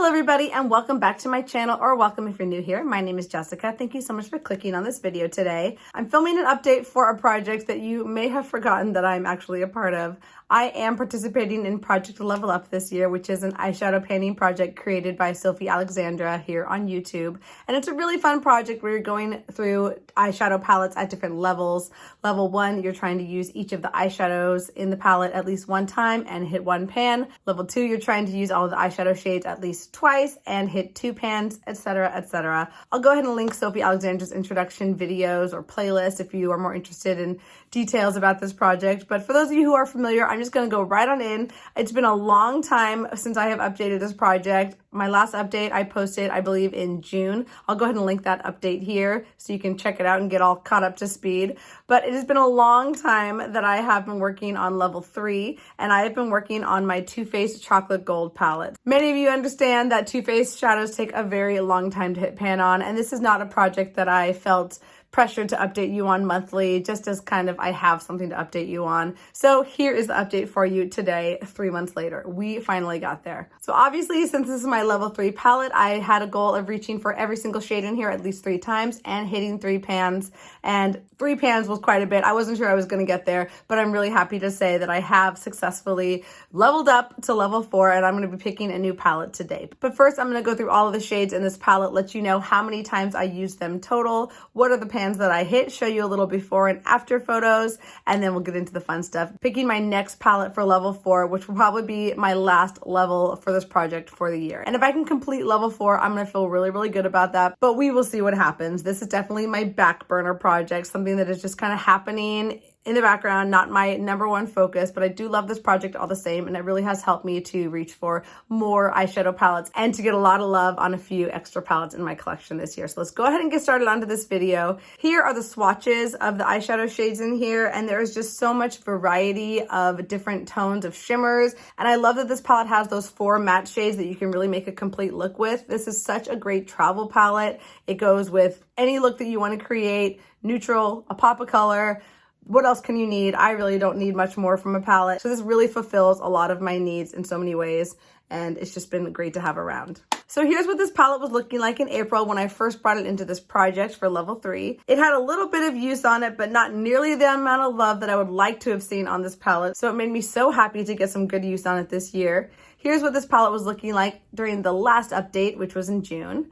Hello everybody and welcome back to my channel, or welcome if you're new here. My name is Jessica. Thank you so much for clicking on this video today. I'm filming an update for a project that you may have forgotten that I'm actually a part of. I am participating in Project Level Up this year, which is an eyeshadow painting project created by Sophie Alexandra here on YouTube. And it's a really fun project where you're going through eyeshadow palettes at different levels. Level 1, you're trying to use each of the eyeshadows in the palette at least one time and hit one pan. Level 2, you're trying to use all of the eyeshadow shades at least twice and hit 2 pans, etc., etc. I'll go ahead and link Sophie Alexandra's introduction videos or playlist if you are more interested in details about this project. But for those of you who are familiar, I'm just going to go right on in. It's been a long time since I have updated this project. My last update I posted, I believe, in June. I'll go ahead and link that update here so you can check it out and get all caught up to speed. But it has been a long time that I have been working on level 3, and I have been working on my Too Faced Chocolate Gold palette. Many of you understand that Too Faced shadows take a very long time to hit pan on, and this is not a project that I felt pressured to update you on monthly, just as kind of I have something to update you on. So here is the update for you today, 3 months later. We finally got there. So obviously, since this is my level 3 palette, I had a goal of reaching for every single shade in here at least 3 times and hitting 3 pans. And 3 pans was quite a bit. I wasn't sure I was going to get there, but I'm really happy to say that I have successfully leveled up to level 4, and I'm going to be picking a new palette today. But first, I'm going to go through all of the shades in this palette, let you know how many times I used them total, what are the pans that I hit, show you a little before and after photos, and then we'll get into the fun stuff. Picking my next palette for level 4, which will probably be my last level for this project for the year. And if I can complete level 4, I'm going to feel really, really good about that, but we will see what happens. This is definitely my back burner project, something that is just kind of happening in the background, not my number one focus, but I do love this project all the same, and it really has helped me to reach for more eyeshadow palettes and to get a lot of love on a few extra palettes in my collection this year. So let's go ahead and get started onto this video. Here are the swatches of the eyeshadow shades in here, and there is just so much variety of different tones of shimmers, and I love that this palette has those 4 matte shades that you can really make a complete look with. This is such a great travel palette. It goes with any look that you want to create, neutral, a pop of color. What else can you need? I really don't need much more from a palette. So this really fulfills a lot of my needs in so many ways, and it's just been great to have around. So here's what this palette was looking like in April when I first brought it into this project for level 3. It had a little bit of use on it, but not nearly the amount of love that I would like to have seen on this palette. So it made me so happy to get some good use on it this year. Here's what this palette was looking like during the last update, which was in June.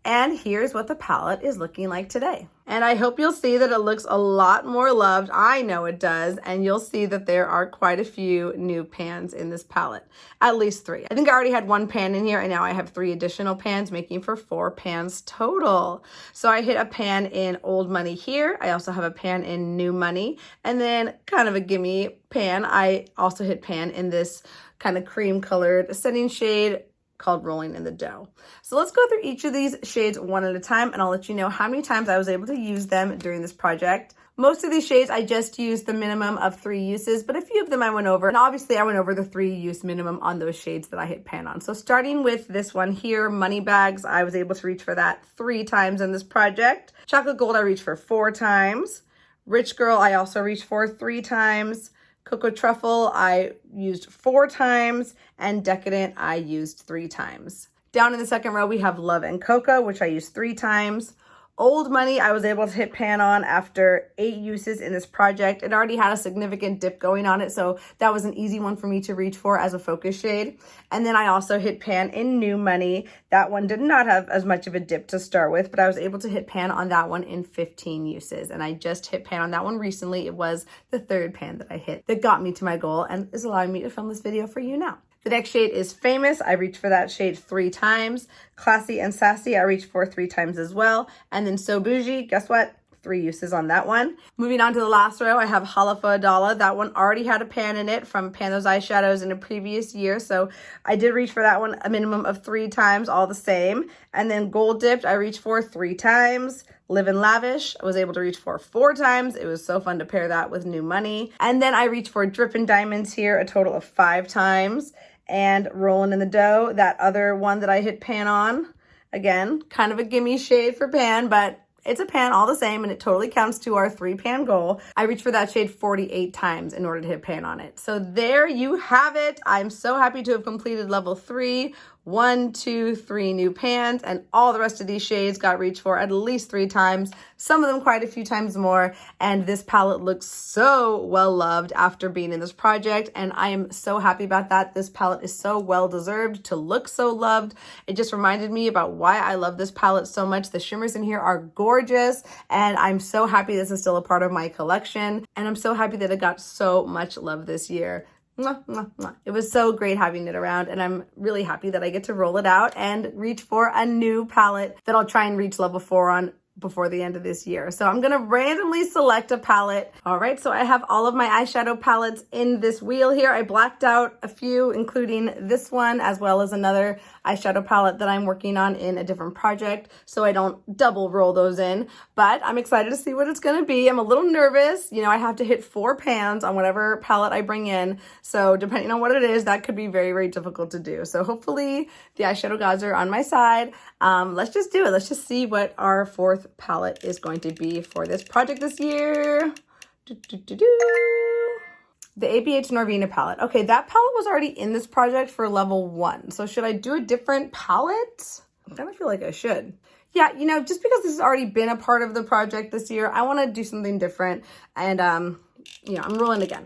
And here's what the palette is looking like today. And I hope you'll see that it looks a lot more loved. I know it does. And you'll see that there are quite a few new pans in this palette, at least 3. I think I already had 1 pan in here, and now I have 3 additional pans, making for 4 pans total. So I hit a pan in Old Money here. I also have a pan in New Money, and then kind of a gimme pan. I also hit pan in this kind of cream colored setting shade called Rolling in the Dough. So let's go through each of these shades one at a time, and I'll let you know how many times I was able to use them during this project. Most of these shades I just used the minimum of 3 uses, but a few of them I went over, and obviously I went over the 3 use minimum on those shades that I hit pan on. So starting with this one here, Moneybags, I was able to reach for that 3 times in this project. Chocolate Gold I reached for 4 times. Rich Girl I also reached for 3 times. Cocoa Truffle I used 4 times, and Decadent I used 3 times. Down in the second row we have Love and Cocoa, which I used 3 times. Old Money I was able to hit pan on after 8 uses in this project. It already had a significant dip going on it, so that was an easy one for me to reach for as a focus shade. And then I also hit pan in New Money. That one did not have as much of a dip to start with, but I was able to hit pan on that one in 15 uses. And I just hit pan on that one recently. It was the 3rd pan that I hit that got me to my goal and is allowing me to film this video for you now. The next shade is Famous. I reached for that shade 3 times. Classy and Sassy I reached for 3 times as well. And then So Bougie, guess what? 3 uses on that one. Moving on to the last row, I have Holla for a Dollar. That one already had a pan in it from Pan Those Eyeshadows in a previous year, so I did reach for that one a minimum of 3 times, all the same. And then Gold Dipped, I reached for 3 times. Live and Lavish, I was able to reach for 4 times. It was so fun to pair that with New Money. And then I reached for Drippin' Diamonds here a total of 5 times. And Rolling in the Dough, that other one that I hit pan on. Again, kind of a gimme shade for pan, but it's a pan all the same, and it totally counts to our 3 pan goal. I reached for that shade 48 times in order to hit pan on it. So there you have it. I'm so happy to have completed level 3 1, 2, 3 new pans, and all the rest of these shades got reached for at least 3 times, some of them quite a few times more, and this palette looks so well loved after being in this project, and I am so happy about that. This palette is so well deserved to look so loved. It just reminded me about why I love this palette so much. The shimmers in here are gorgeous, and I'm so happy this is still a part of my collection, and I'm so happy that it got so much love this year. Mwah, mwah, mwah. It was so great having it around, and I'm really happy that I get to roll it out and reach for a new palette that I'll try and reach level 4 on before the end of this year. So I'm gonna randomly select a palette. All right, so I have all of my eyeshadow palettes in this wheel here. I blacked out a few, including this one, as well as another eyeshadow palette that I'm working on in a different project, so I don't double roll those in. But I'm excited to see what it's gonna be. I'm a little nervous. You know, I have to hit 4 pans on whatever palette I bring in. So depending on what it is, that could be very, very difficult to do. So hopefully the eyeshadow gods are on my side. Let's just do it. Let's just see what our 4th palette is going to be for this project this year. The ABH Norvina palette. Okay, that palette was already in this project for level 1. So should I do a different palette? I kind of feel like I should. Yeah, you know, just because this has already been a part of the project this year, I want to do something different. And, you know, I'm rolling again.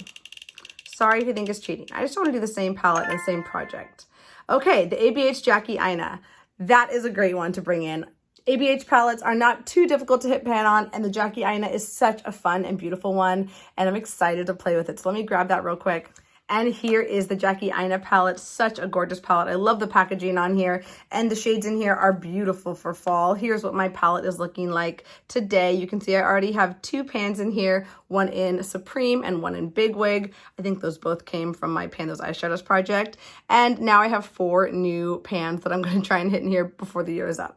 Sorry if you think it's cheating. I just want to do the same palette and the same project. Okay, the ABH Jackie Aina. That is a great one to bring in. ABH palettes are not too difficult to hit pan on, and the Jackie Aina is such a fun and beautiful one, and I'm excited to play with it. So let me grab that real quick. And here is the Jackie Aina palette. Such a gorgeous palette. I love the packaging on here, and the shades in here are beautiful for fall. Here's what my palette is looking like today. You can see I already have 2 pans in here, one in Supreme and one in Big Wig. I think those both came from my Pan Those Eyeshadows project. And now I have 4 new pans that I'm going to try and hit in here before the year is up.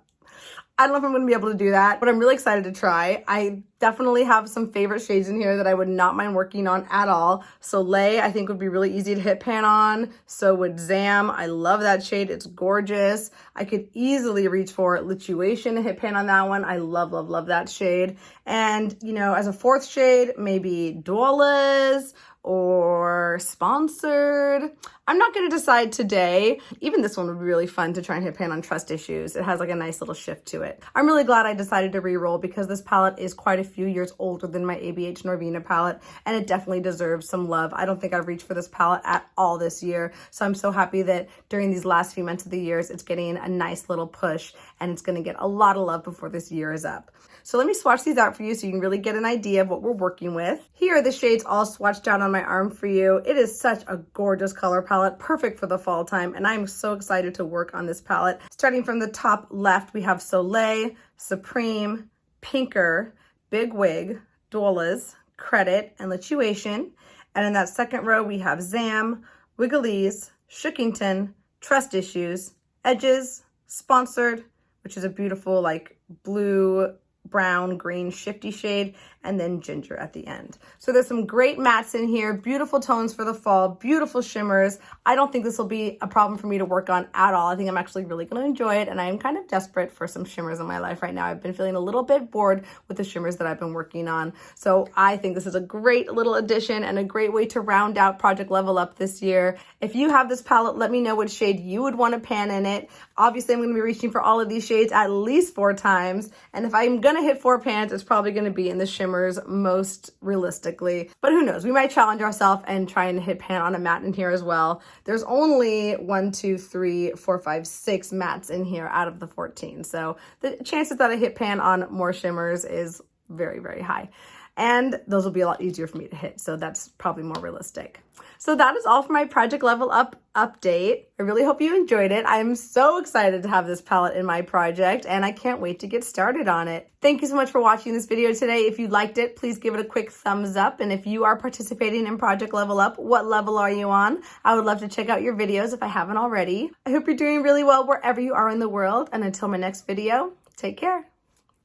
I don't know if I'm going to be able to do that, but I'm really excited to try. I definitely have some favorite shades in here that I would not mind working on at all. Soleil, I think, would be really easy to hit pan on. So would Zam. I love that shade. It's gorgeous. I could easily reach for Lituation to hit pan on that one. I love, love, love that shade. And, you know, as a 4th shade, maybe Doulas or Sponsored. I'm not going to decide today. Even this one would be really fun to try and hit pan on Trust Issues. It has like a nice little shift to it. I'm really glad I decided to re-roll because this palette is quite a few years older than my ABH Norvina palette, and it definitely deserves some love. I don't think I've reached for this palette at all this year, so I'm so happy that during these last few months of the years, it's getting a nice little push, and it's going to get a lot of love before this year is up. So let me swatch these out for you so you can really get an idea of what we're working with. Here are the shades all swatched out on my arm for you. It is such a gorgeous color palette, perfect for the fall time, and I'm so excited to work on this palette. Starting from the top left, we have Soleil, Supreme, Pinker, Big Wig, Doulas, Credit, and Lituation. And in that second row, we have Zam, Wigglese, Shookington, Trust Issues, Edges, Sponsored, which is a beautiful like blue, brown, green, shifty shade, and then Ginger at the end. So there's some great mattes in here, beautiful tones for the fall, beautiful shimmers. I don't think this will be a problem for me to work on at all. I think I'm actually really going to enjoy it, and I am kind of desperate for some shimmers in my life right now. I've been feeling a little bit bored with the shimmers that I've been working on. So I think this is a great little addition and a great way to round out Project Level Up this year. If you have this palette, let me know what shade you would want to pan in it. Obviously, I'm going to be reaching for all of these shades at least 4 times, and if I'm going to hit 4 pans, it's probably going to be in the shimmers most realistically, but who knows, we might challenge ourselves and try and hit pan on a matte in here as well. There's only 1, 2, 3, 4, 5, 6 mattes in here out of the 14, so the chances that I hit pan on more shimmers is very, very high, and those will be a lot easier for me to hit, so that's probably more realistic. So that is all for my Project Level Up update. I really hope you enjoyed it. I'm so excited to have this palette in my project, and I can't wait to get started on it. Thank you so much for watching this video today. If you liked it, please give it a quick thumbs up. And if you are participating in Project Level Up, what level are you on? I would love to check out your videos if I haven't already. I hope you're doing really well wherever you are in the world. And until my next video, take care.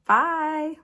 Bye.